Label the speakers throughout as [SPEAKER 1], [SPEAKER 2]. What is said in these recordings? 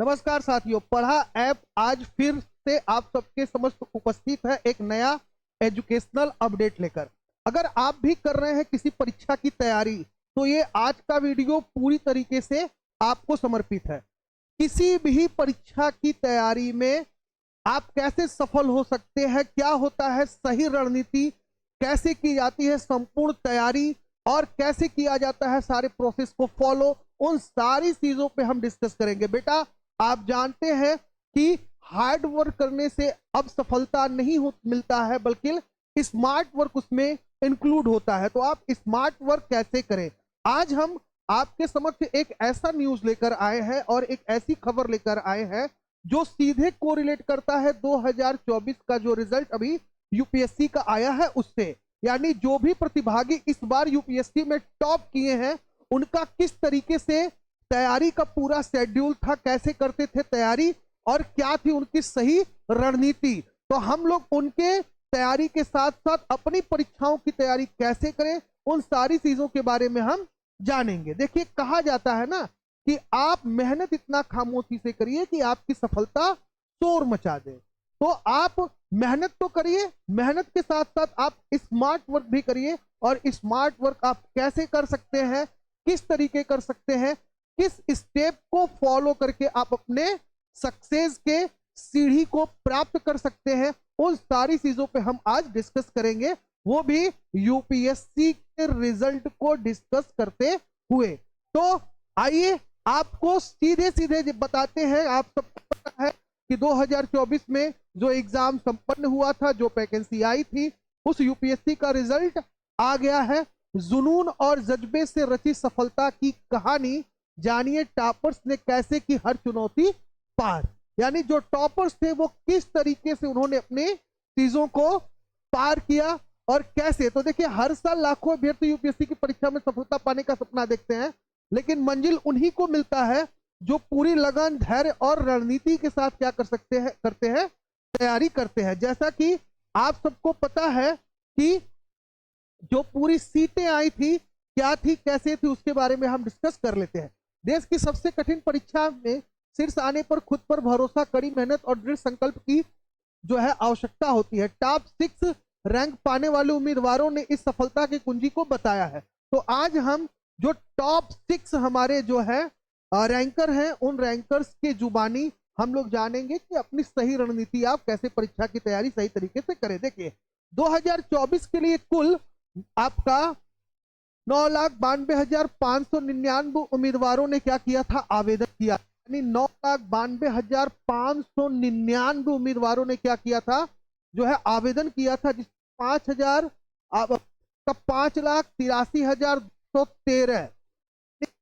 [SPEAKER 1] नमस्कार साथियों, पढ़ा ऐप आज फिर से आप सबके समक्ष उपस्थित है एक नया एजुकेशनल अपडेट लेकर। अगर आप भी कर रहे हैं किसी परीक्षा की तैयारी तो ये आज का वीडियो पूरी तरीके से आपको समर्पित है। किसी भी परीक्षा की तैयारी में आप कैसे सफल हो सकते हैं, क्या होता है सही रणनीति, कैसे की जाती है संपूर्ण तैयारी और कैसे किया जाता है सारे प्रोसेस को फॉलो, उन सारी चीजों पे हम डिस्कस करेंगे। बेटा, आप जानते हैं कि हार्ड वर्क करने से अब सफलता नहीं मिलता है, बल्कि स्मार्ट वर्क उसमें इंक्लूड होता है। तो आप स्मार्ट वर्क कैसे करें, आज हम आपके समक्ष एक ऐसा न्यूज लेकर आए हैं और एक ऐसी खबर लेकर आए हैं जो सीधे कोरिलेट करता है 2024 का जो रिजल्ट अभी यूपीएससी का आया है उससे। यानी जो भी प्रतिभागी इस बार यूपीएससी में टॉप किए हैं उनका किस तरीके से तैयारी का पूरा शेड्यूल था, कैसे करते थे तैयारी और क्या थी उनकी सही रणनीति। तो हम लोग उनके तैयारी के साथ साथ अपनी परीक्षाओं की तैयारी कैसे करें, उन सारी चीजों के बारे में हम जानेंगे। देखिए, कहा जाता है ना कि आप मेहनत इतना खामोशी से करिए कि आपकी सफलता शोर मचा दे। तो आप मेहनत तो करिए, मेहनत के साथ साथ आप स्मार्ट वर्क भी करिए। और स्मार्ट वर्क आप कैसे कर सकते हैं, किस तरीके कर सकते हैं, किस स्टेप को फॉलो करके आप अपने सक्सेस के सीढ़ी को प्राप्त कर सकते हैं, उन सारी चीजों पे हम आज डिस्कस करेंगे, वो भी यूपीएससी के रिजल्ट को डिस्कस करते हुए। तो आइए आपको सीधे सीधे बताते हैं। आप सबको पता है कि 2024 में जो एग्जाम संपन्न हुआ था, जो वैकेंसी आई थी, उस यूपीएससी का रिजल्ट आ गया है। जुनून और जज्बे से रची सफलता की कहानी जानिए, टॉपर्स ने कैसे की हर चुनौती पार। यानी जो टॉपर्स थे वो किस तरीके से उन्होंने अपने चीजों को पार किया और कैसे। तो देखिए, हर साल लाखों अभ्यर्थी यूपीएससी की परीक्षा में सफलता पाने का सपना देखते हैं, लेकिन मंजिल उन्हीं को मिलता है जो पूरी लगन, धैर्य और रणनीति के साथ क्या करते हैं तैयारी करते हैं। जैसा कि आप सबको पता है कि जो पूरी सीटें आई थी, क्या थी, कैसे थी, उसके बारे में हम डिस्कस कर लेते हैं। देश की सबसे कठिन परीक्षा में शीर्ष आने पर खुद पर भरोसा, कड़ी मेहनत और दृढ़ संकल्प की जो है आवश्यकता होती है। टॉप 6 रैंक पाने वाले उम्मीदवारों ने इस सफलता की कुंजी को बताया है। तो आज हम जो टॉप 6 हमारे जो है रैंकर हैं, उन रैंकर्स के जुबानी हम लोग जानेंगे कि अपनी सही रणनीति आप कैसे परीक्षा की तैयारी सही तरीके से करें। देखिए, 2024 के लिए कुल आपका 9,92,599 उम्मीदवारों ने क्या किया था, आवेदन किया। यानी 9,92,599 उम्मीदवारों ने क्या किया था, जो है आवेदन किया था। जिस 5,83,213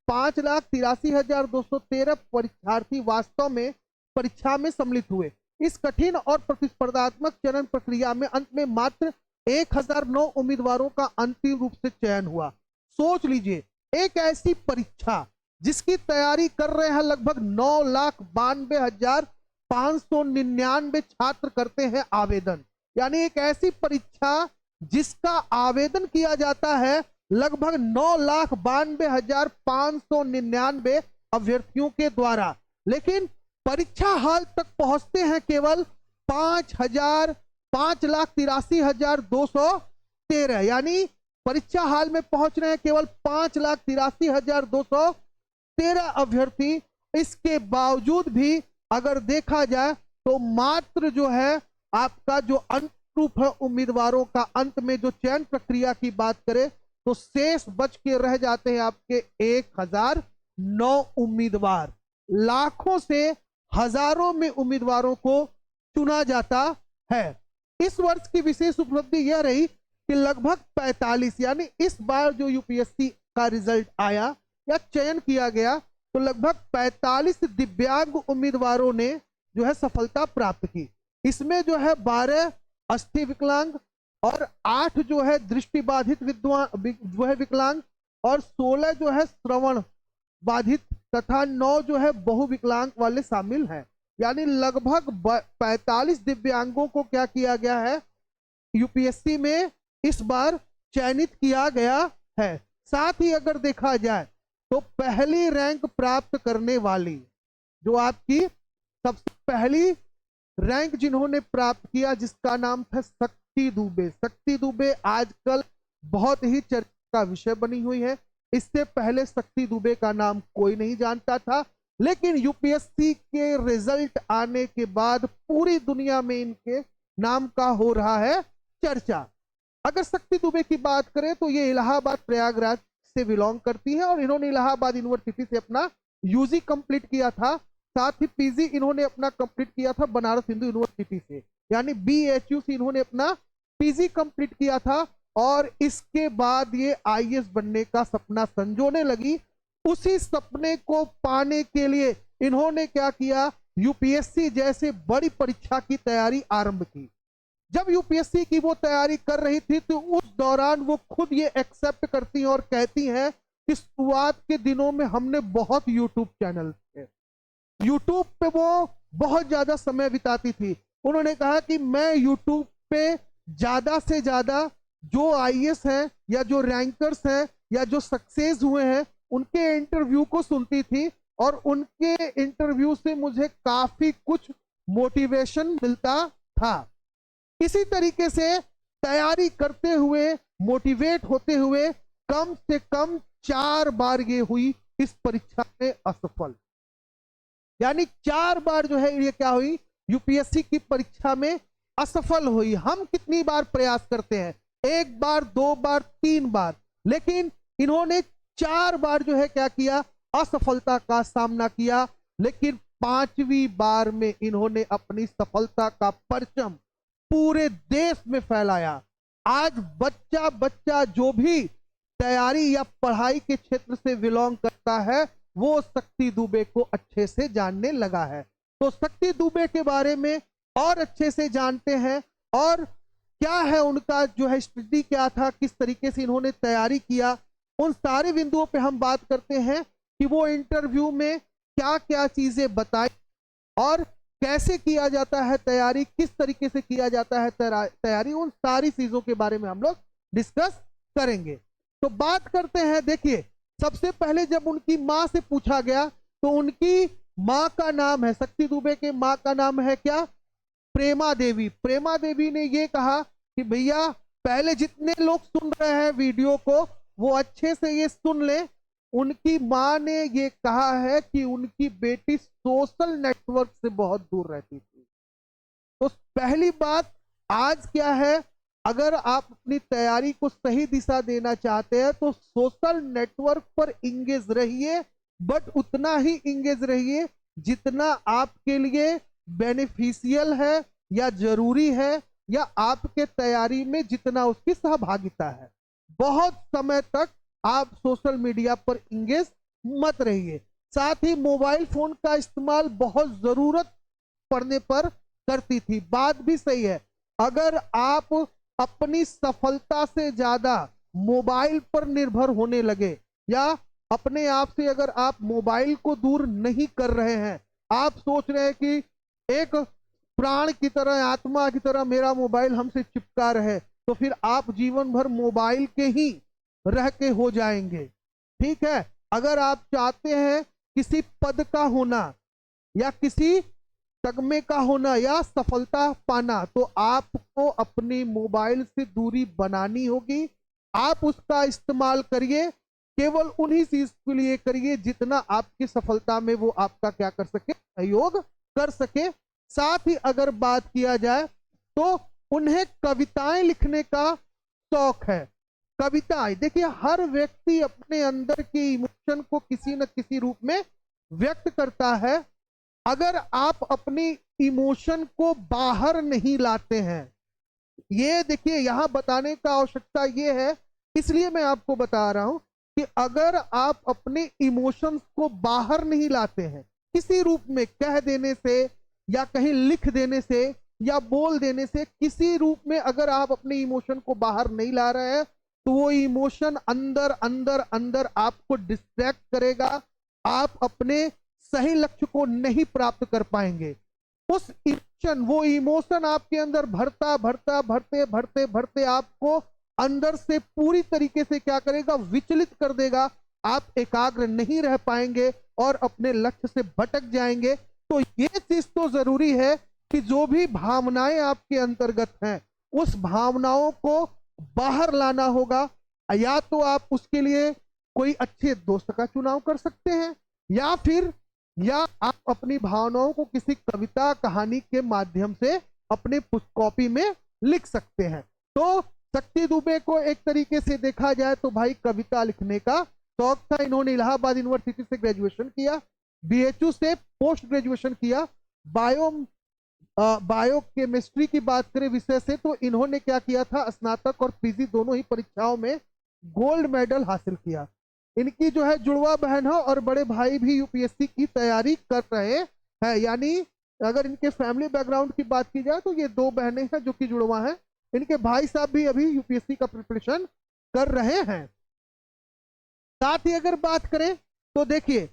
[SPEAKER 1] 5,83,213 परीक्षार्थी वास्तव में परीक्षा में सम्मिलित हुए। इस कठिन और प्रतिस्पर्धात्मक चयन प्रक्रिया में अंत में मात्र 1,009 उम्मीदवारों का अंतिम रूप से चयन हुआ। सोच लीजिए, एक ऐसी परीक्षा जिसकी तैयारी कर रहे हैं लगभग 9,92,599 छात्र करते हैं आवेदन। यानी एक ऐसी परीक्षा जिसका आवेदन किया जाता है लगभग 9,92,599 अभ्यर्थियों के द्वारा, लेकिन परीक्षा हाल तक पहुंचते हैं केवल 5,83,213। यानी परीक्षा हाल में पहुंच रहे हैं केवल 5,83,213 अभ्यर्थी। इसके बावजूद भी अगर देखा जाए तो मात्र जो है आपका जो अंत रूप है उम्मीदवारों का, अंत में जो चयन प्रक्रिया की बात करें तो शेष बच के रह जाते हैं आपके 1,009 उम्मीदवार। लाखों से हजारों में उम्मीदवारों को चुना जाता है। इस वर्ष की विशेष उपलब्धि यह रही कि लगभग 45, यानी इस बार जो यूपीएससी का रिजल्ट आया या चयन किया गया तो लगभग 45 दिव्यांग उम्मीदवारों ने जो है सफलता प्राप्त की। इसमें जो है 12 अस्थि विकलांग और 8 जो है दृष्टि बाधित जो है विकलांग और 16 जो है श्रवण बाधित तथा 9 जो है बहुविकलांग वाले शामिल हैं। यानी लगभग 45 दिव्यांगों को क्या किया गया है, यूपीएससी में इस बार चयनित किया गया है। साथ ही अगर देखा जाए तो पहली रैंक प्राप्त करने वाली जो आपकी सबसे पहली रैंक जिन्होंने प्राप्त किया, जिसका नाम था शक्ति दुबे। शक्ति दुबे आजकल बहुत ही चर्चा का विषय बनी हुई है। इससे पहले शक्ति दुबे का नाम कोई नहीं जानता था, लेकिन यूपीएससी के रिजल्ट आने के बाद पूरी दुनिया में इनके नाम का हो रहा है चर्चा। अगर शक्ति दुबे की बात करें तो ये इलाहाबाद प्रयागराज से बिलोंग करती है और इन्होंने इलाहाबाद यूनिवर्सिटी से अपना यूजी कंप्लीट किया था। साथ ही पीजी इन्होंने अपना कंप्लीट किया था बनारस हिंदू यूनिवर्सिटी से, यानी बीएचयू से इन्होंने अपना पीजी कंप्लीट किया था। और इसके बाद ये आईएएस बनने का सपना संजोने लगी। उसी सपने को पाने के लिए इन्होंने क्या किया, यूपीएससी जैसे बड़ी परीक्षा की तैयारी आरंभ की। जब यूपीएससी की वो तैयारी कर रही थी तो उस दौरान वो खुद ये एक्सेप्ट करती हैं और कहती हैं कि शुरुआत के दिनों में हमने बहुत यूट्यूब चैनल थे, यूट्यूब पे वो बहुत ज्यादा समय बिताती थी। उन्होंने कहा कि मैं यूट्यूब पे ज्यादा से ज्यादा जो आईएएस हैं या जो रैंकर्स हैं या जो सक्सेस हुए हैं उनके इंटरव्यू को सुनती थी और उनके इंटरव्यू से मुझे काफी कुछ मोटिवेशन मिलता था। इसी तरीके से तैयारी करते हुए, मोटिवेट होते हुए कम से कम 4 बार ये हुई इस परीक्षा में असफल। यानी 4 बार जो है ये क्या हुई, यूपीएससी की परीक्षा में असफल हुई। हम कितनी बार प्रयास करते हैं, 1 बार, 2 बार, 3 बार, लेकिन इन्होंने 4 बार जो है क्या किया, असफलता का सामना किया। लेकिन 5वीं बार में इन्होंने अपनी सफलता का परचम पूरे देश में फैलाया। आज बच्चा बच्चा जो भी तैयारी या पढ़ाई के क्षेत्र से बिलोंग करता है वो शक्ति दुबे को अच्छे से जानने लगा है। तो शक्ति दुबे के बारे में और अच्छे से जानते हैं और क्या है उनका जो है स्ट्रेटजी क्या था, किस तरीके से इन्होंने तैयारी किया, उन सारे बिंदुओं पे हम बात करते हैं कि वो इंटरव्यू में क्या क्या चीजें बताई और कैसे किया जाता है तैयारी, किस तरीके से किया जाता है तैयारी, उन सारी चीजों के बारे में हम लोग डिस्कस करेंगे। तो बात करते हैं, देखिए सबसे पहले जब उनकी माँ से पूछा गया तो उनकी माँ का नाम है, शक्ति दुबे के माँ का नाम है क्या, प्रेमा देवी। प्रेमा देवी ने ये कहा कि भैया पहले जितने लोग सुन रहे हैं वीडियो को वो अच्छे से ये सुन ले। उनकी माँ ने ये कहा है कि उनकी बेटी सोशल नेटवर्क से बहुत दूर रहती थी। तो पहली बात आज क्या है, अगर आप अपनी तैयारी को सही दिशा देना चाहते हैं तो सोशल नेटवर्क पर इंगेज रहिए, बट उतना ही इंगेज रहिए जितना आपके लिए बेनिफिशियल है या जरूरी है या आपके तैयारी में जितना उसकी सहभागिता है। बहुत समय तक आप सोशल मीडिया पर इंगेज मत रहिए। साथ ही मोबाइल फोन का इस्तेमाल बहुत जरूरत पड़ने पर करती थी, बात भी सही है। अगर आप अपनी सफलता से ज्यादा मोबाइल पर निर्भर होने लगे या अपने आप से अगर आप मोबाइल को दूर नहीं कर रहे हैं, आप सोच रहे हैं कि एक प्राण की तरह, आत्मा की तरह मेरा मोबाइल हमसे चिपका रहे, तो फिर आप जीवन भर मोबाइल के ही रह के हो जाएंगे। ठीक है, अगर आप चाहते हैं किसी पद का होना या किसी तगमे का होना या सफलता पाना, तो आपको अपनी मोबाइल से दूरी बनानी होगी। आप उसका इस्तेमाल करिए, केवल उन्हीं चीज के लिए करिए जितना आपकी सफलता में वो आपका क्या कर सके, सहयोग कर सके। साथ ही अगर बात किया जाए तो उन्हें कविताएं लिखने का शौक है। कविताएं, देखिए हर व्यक्ति अपने अंदर के इमोशन को किसी न किसी रूप में व्यक्त करता है। अगर आप अपनी इमोशन को बाहर नहीं लाते हैं, ये देखिए यहां बताने का आवश्यकता ये है, इसलिए मैं आपको बता रहा हूं कि अगर आप अपने इमोशंस को बाहर नहीं लाते हैं किसी रूप में, कह देने से या कहीं लिख देने से या बोल देने से, किसी रूप में अगर आप अपने इमोशन को बाहर नहीं ला रहे हैं तो वो इमोशन अंदर अंदर अंदर आपको डिस्ट्रैक्ट करेगा। आप अपने सही लक्ष्य को नहीं प्राप्त कर पाएंगे। उस इमोशन, वो इमोशन आपके अंदर भरता भरता भरते भरते भरते आपको अंदर से पूरी तरीके से क्या करेगा, विचलित कर देगा। आप एकाग्र नहीं रह पाएंगे और अपने लक्ष्य से भटक जाएंगे। तो ये चीज तो जरूरी है कि जो भी भावनाएं आपके अंतर्गत हैं उस भावनाओं को बाहर लाना होगा। या तो आप उसके लिए कोई अच्छे दोस्त का चुनाव कर सकते हैं, या आप अपनी भावनाओं को किसी कविता कहानी के माध्यम से अपने कॉपी में लिख सकते हैं। तो शक्ति दुबे को एक तरीके से देखा जाए तो भाई कविता लिखने का शौक था। इन्होंने इलाहाबाद यूनिवर्सिटी से ग्रेजुएशन किया, बीएचयू से पोस्ट ग्रेजुएशन किया। बायोकेमिस्ट्री की बात करें विषय से तो इन्होंने क्या किया था, स्नातक और पीजी दोनों ही परीक्षाओं में गोल्ड मेडल हासिल किया। इनकी जो है जुड़वा बहन है और बड़े भाई भी यूपीएससी की तैयारी कर रहे हैं। यानी अगर इनके फैमिली बैकग्राउंड की बात की जाए तो ये दो बहनें हैं जो कि जुड़वा हैं। इनके भाई साहब भी अभी यूपीएससी का प्रिपरेशन कर रहे हैं। साथ ही अगर बात करें तो देखिए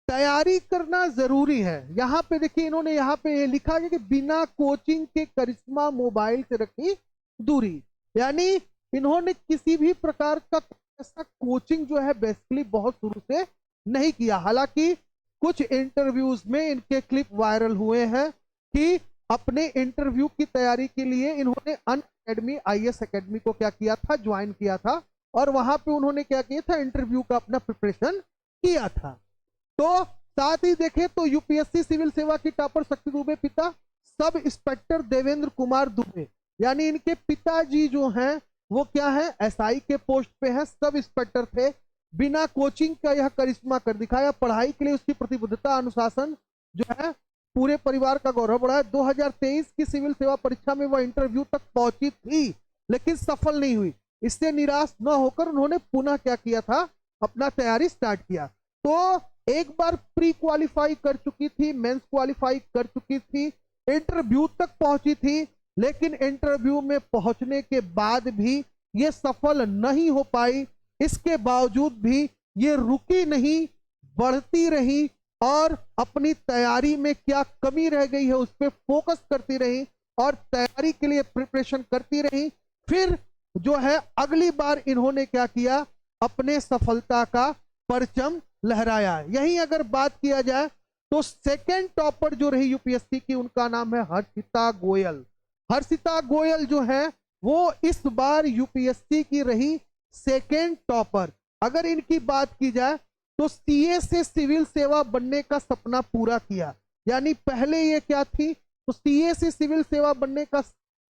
[SPEAKER 1] तैयारी करना जरूरी है। यहाँ पे देखिए इन्होंने यहाँ पे ये लिखा है कि बिना कोचिंग के करिश्मा मोबाइल से रखी दूरी। यानी इन्होंने किसी भी प्रकार का ऐसा कोचिंग जो है बेसिकली बहुत शुरू से नहीं किया। हालांकि कुछ इंटरव्यूज में इनके क्लिप वायरल हुए हैं कि अपने इंटरव्यू की तैयारी के लिए इन्होंने अन अकेडमी आईएएस अकेडमी को क्या किया था, ज्वाइन किया था और वहां पे उन्होंने क्या किया था, इंटरव्यू का अपना प्रिपरेशन किया था। तो साथ ही देखें तो यूपीएससी सिविल सेवा की टॉपर शक्ति दुबे पिता सब इंस्पेक्टर देवेंद्र कुमार दुबे, यानी इनके पिताजी जो हैं वो क्या है, एसआई के पोस्ट पे है, सब इंस्पेक्टर थे। बिना कोचिंग का यह करिश्मा कर दिखाया। पढ़ाई के लिए उसकी प्रतिबद्धता, अनुशासन जो है पूरे परिवार का गौरव बढ़ाया। 2023 की सिविल सेवा परीक्षा में वह इंटरव्यू तक पहुंची थी लेकिन सफल नहीं हुई। इससे निराश न होकर उन्होंने पुनः क्या किया था, अपना तैयारी स्टार्ट किया। तो एक बार प्री क्वालिफाई कर चुकी थी, मेंस क्वालिफाई कर चुकी थी, इंटरव्यू तक पहुंची थी, लेकिन इंटरव्यू में पहुंचने के बाद भी ये सफल नहीं हो पाई। इसके बावजूद भी ये रुकी नहीं, बढ़ती रही और अपनी तैयारी में क्या कमी रह गई है उस पर फोकस करती रही और तैयारी के लिए प्रिपरेशन करती रही। फिर जो है अगली बार इन्होंने क्या किया, अपने सफलता का परचम लहराया। यही अगर बात किया जाए तो सेकंड टॉपर जो रही यूपीएससी की, उनका नाम है हर्षिता गोयल। हर्षिता गोयल जो है वो इस बार यूपीएससी की रही सेकंड टॉपर। अगर इनकी बात की जाए तो सीए से सिविल सेवा बनने का सपना पूरा किया। यानी पहले ये क्या थी, तो सीए से सिविल सेवा बनने का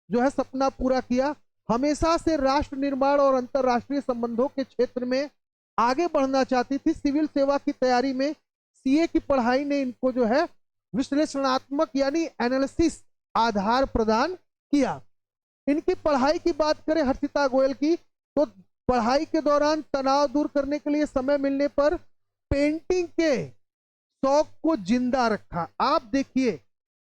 [SPEAKER 1] जो है सपना पूरा किया। हमेशा से राष्ट्र निर्माण और अंतरराष्ट्रीय संबंधों के क्षेत्र में आगे बढ़ना चाहती थी। सिविल सेवा की तैयारी में सीए की पढ़ाई ने इनको जो है विश्लेषणात्मक यानी एनालिसिस आधार प्रदान किया। इनकी पढ़ाई की बात करें हर्षिता गोयल की, तो पढ़ाई के दौरान तनाव दूर करने के लिए समय मिलने पर पेंटिंग के शौक को जिंदा रखा। आप देखिए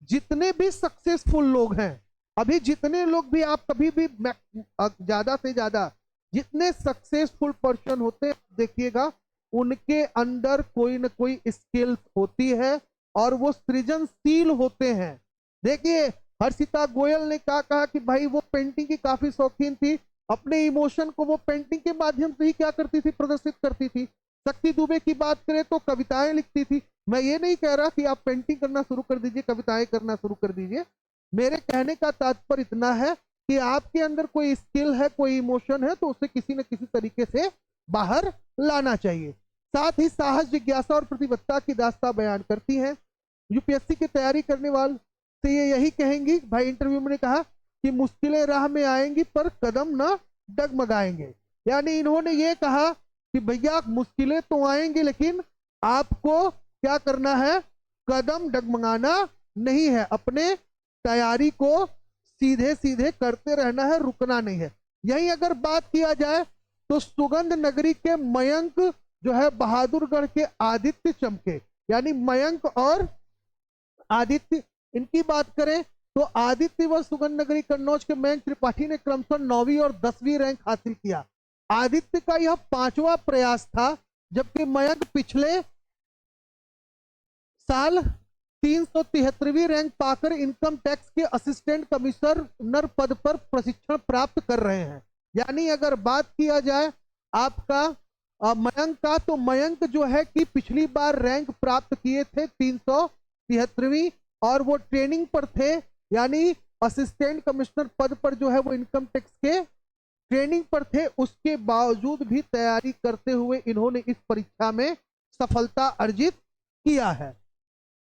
[SPEAKER 1] जितने भी सक्सेसफुल लोग हैं, अभी जितने लोग भी आप कभी भी ज्यादा से ज्यादा जितने सक्सेसफुल पर्सन होते हैं देखिएगा उनके अंदर कोई ना कोई स्किल होती है और वो सृजनशील होते हैं। देखिए हर्षिता गोयल ने क्या कहा कि भाई वो पेंटिंग की काफी शौकीन थी, अपने इमोशन को वो पेंटिंग के माध्यम से ही क्या करती थी, प्रदर्शित करती थी। शक्ति दुबे की बात करें तो कविताएं लिखती थी। मैं ये नहीं कह रहा कि आप पेंटिंग करना शुरू कर दीजिए, कविताएं करना शुरू कर दीजिए। मेरे कहने का तात्पर्य इतना है कि आपके अंदर कोई स्किल है, कोई इमोशन है, तो उसे किसी न किसी तरीके से बाहर लाना चाहिए। साथ ही साहस, जिज्ञासा और प्रतिबद्धता की दास्तां बयान करती हैं। यूपीएससी की तैयारी करने वाले से ये यही कहेंगी, भाई इंटरव्यू में कहा कि मुश्किलें राह में आएंगी पर कदम ना डगमगाएंगे। यानी इन्होंने ये कहा कि भैया मुश्किलें तो आएंगी लेकिन आपको क्या करना है, कदम डगमगाना नहीं है, अपने तैयारी को सीधे सीधे करते रहना है, रुकना नहीं है। यही अगर बात किया जाए तो सुगंध नगरी के मयंक जो है बहादुरगढ़ के आदित्य चमके, यानी मयंक और आदित्य, इनकी बात करें तो आदित्य व सुगंध नगरी कन्नौज के मयंक त्रिपाठी ने क्रमशः 9वीं और 10वीं रैंक हासिल किया। आदित्य का यह 5वां प्रयास था, जबकि मयंक पिछले साल 373वीं रैंक पाकर इनकम टैक्स के असिस्टेंट कमिश्नर पद पर प्रशिक्षण प्राप्त कर रहे हैं। यानी अगर बात किया जाए आपका मयंक का, तो मयंक जो है कि पिछली बार रैंक प्राप्त किए थे 373वीं, और वो ट्रेनिंग पर थे, यानी असिस्टेंट कमिश्नर पद पर जो है वो इनकम टैक्स के ट्रेनिंग पर थे। उसके बावजूद भी तैयारी करते हुए इन्होंने इस परीक्षा में सफलता अर्जित किया है।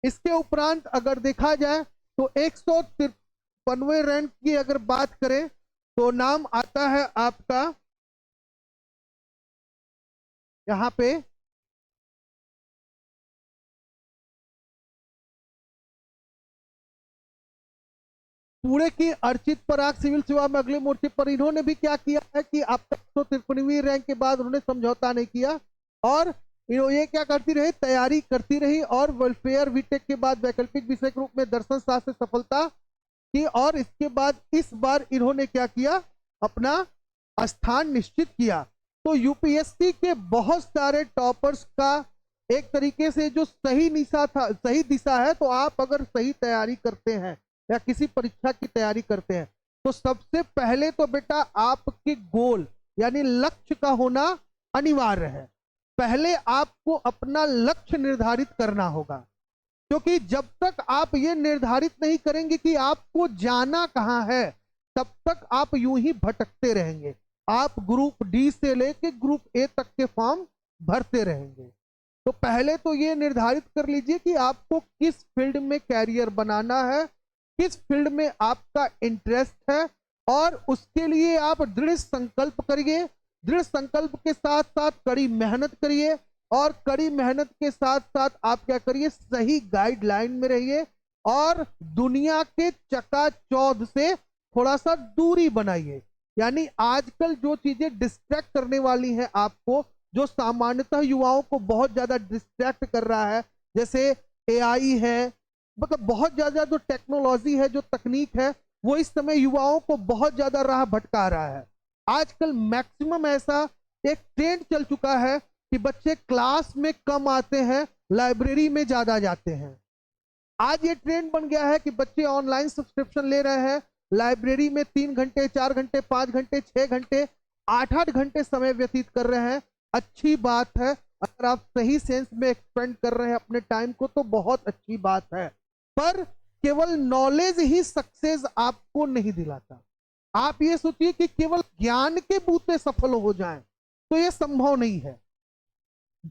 [SPEAKER 1] इसके उपरांत अगर देखा जाए तो 153वें रैंक की अगर बात करें तो नाम आता है आपका यहां पे पुणे की अर्चित पराग सिविल सेवा में अगले मोर्चे पर। इन्होंने भी क्या किया है कि आप 153वीं रैंक के बाद उन्होंने समझौता नहीं किया और ये क्या करती रही, तैयारी करती रही, और वेलफेयर बीटेक के बाद वैकल्पिक विषय के रूप में दर्शन शास्त्र से सफलता की, और इसके बाद इस बार इन्होंने क्या किया, अपना स्थान निश्चित किया। तो यूपीएससी के बहुत सारे टॉपर्स का एक तरीके से जो सही दिशा है, तो आप अगर सही तैयारी करते हैं या किसी परीक्षा की तैयारी करते हैं तो सबसे पहले तो बेटा आपके गोल यानी लक्ष्य का होना अनिवार्य है। पहले आपको अपना लक्ष्य निर्धारित करना होगा, क्योंकि जब तक आप ये निर्धारित नहीं करेंगे कि आपको जाना कहां है, तब तक आप यूं ही भटकते रहेंगे। आप ग्रुप डी से लेके ग्रुप ए तक के फॉर्म भरते रहेंगे। तो पहले तो ये निर्धारित कर लीजिए कि आपको किस फील्ड में कैरियर बनाना है, किस फील्ड में आपका इंटरेस्ट है, और उसके लिए आप दृढ़ संकल्प करिए। दृढ़ संकल्प के साथ साथ कड़ी मेहनत करिए, और कड़ी मेहनत के साथ साथ आप क्या करिए, सही गाइडलाइन में रहिए, और दुनिया के चकाचौंध से थोड़ा सा दूरी बनाइए। यानी आजकल जो चीजें डिस्ट्रैक्ट करने वाली हैं आपको, जो सामान्यतः युवाओं को बहुत ज्यादा डिस्ट्रैक्ट कर रहा है, जैसे एआई है, मतलब बहुत ज्यादा जो टेक्नोलॉजी है, जो तकनीक है, वो इस समय युवाओं को बहुत ज्यादा राह भटका रहा है। आजकल मैक्सिमम ऐसा एक ट्रेंड चल चुका है कि बच्चे क्लास में कम आते हैं, लाइब्रेरी में ज्यादा जाते हैं। आज ये ट्रेंड बन गया है कि बच्चे ऑनलाइन सब्सक्रिप्शन ले रहे हैं, लाइब्रेरी में 3 घंटे 4 घंटे 5 घंटे 6 घंटे 8-8 घंटे समय व्यतीत कर रहे हैं। अच्छी बात है, अगर आप सही सेंस में एक्सपेंड कर रहे हैं अपने टाइम को तो बहुत अच्छी बात है, पर केवल नॉलेज ही सक्सेस आपको नहीं दिलाता। आप ये सोचिए कि केवल ज्ञान के बूते सफल हो जाएं तो यह संभव नहीं है।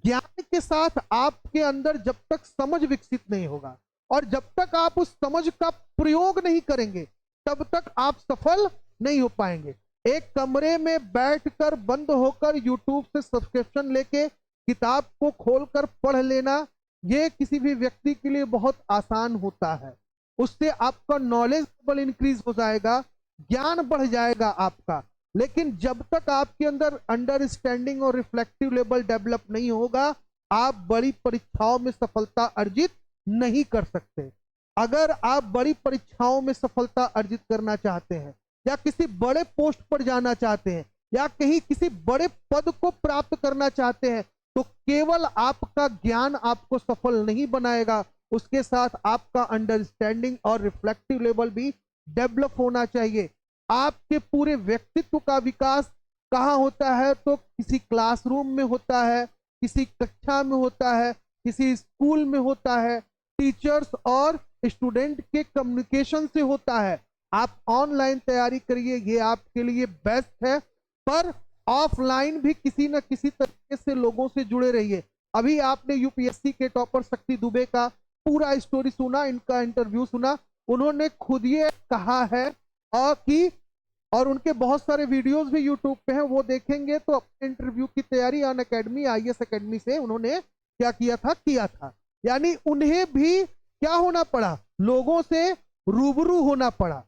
[SPEAKER 1] ज्ञान के साथ आपके अंदर जब तक समझ विकसित नहीं होगा और जब तक आप उस समझ का प्रयोग नहीं करेंगे, तब तक आप सफल नहीं हो पाएंगे। एक कमरे में बैठकर बंद होकर यूट्यूब से सब्सक्रिप्शन लेके किताब को खोलकर पढ़ लेना, यह किसी भी व्यक्ति के लिए बहुत आसान होता है। उससे आपका नॉलेज लेवल इंक्रीज हो जाएगा, ज्ञान बढ़ जाएगा आपका। लेकिन जब तक आपके अंदर अंडरस्टैंडिंग और रिफ्लेक्टिव लेवल डेवलप नहीं होगा, आप बड़ी परीक्षाओं में सफलता अर्जित नहीं कर सकते। अगर आप बड़ी परीक्षाओं में सफलता अर्जित करना चाहते हैं, या किसी बड़े पोस्ट पर जाना चाहते हैं, या कहीं किसी बड़े पद को प्राप्त करना चाहते हैं, तो केवल आपका ज्ञान आपको सफल नहीं बनाएगा, उसके साथ आपका अंडरस्टैंडिंग और रिफ्लेक्टिव लेवल भी डेवलप होना चाहिए। आपके पूरे व्यक्तित्व का विकास कहाँ होता है, तो किसी क्लासरूम में होता है, किसी कक्षा में होता है, किसी स्कूल में होता है, टीचर्स और स्टूडेंट के कम्युनिकेशन से होता है। आप ऑनलाइन तैयारी करिए, ये आपके लिए बेस्ट है, पर ऑफलाइन भी किसी न किसी तरीके से लोगों से जुड़े रहिए। अभी आपने यूपीएससी के टॉपर शक्ति दुबे का पूरा स्टोरी सुना, इनका इंटरव्यू सुना, उन्होंने खुद ये कहा है और उनके बहुत सारे वीडियोस भी यूट्यूब पे हैं, वो देखेंगे तो अपने इंटरव्यू की तैयारी अन अकेडमी आईएएस अकेडमी से उन्होंने क्या किया था। यानी उन्हें भी क्या होना पड़ा, लोगों से रूबरू होना पड़ा,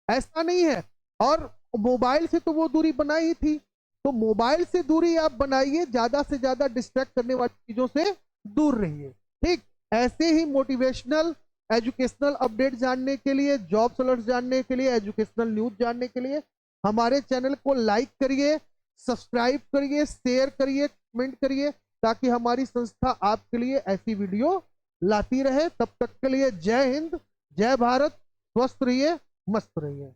[SPEAKER 1] ऐसा नहीं है। और मोबाइल से तो वो दूरी बनाई ही थी, तो मोबाइल से दूरी आप बनाइए, ज्यादा से ज्यादा डिस्ट्रैक्ट करने वाली चीजों से दूर रहिए। ठीक ऐसे ही मोटिवेशनल एजुकेशनल अपडेट जानने के लिए, जॉब अलर्ट जानने के लिए, एजुकेशनल न्यूज जानने के लिए हमारे चैनल को लाइक करिए, सब्सक्राइब करिए, शेयर करिए, कमेंट करिए, ताकि हमारी संस्था आपके लिए ऐसी वीडियो लाती रहे। तब तक के लिए जय हिंद, जय भारत, स्वस्थ रहिए, मस्त रहिए।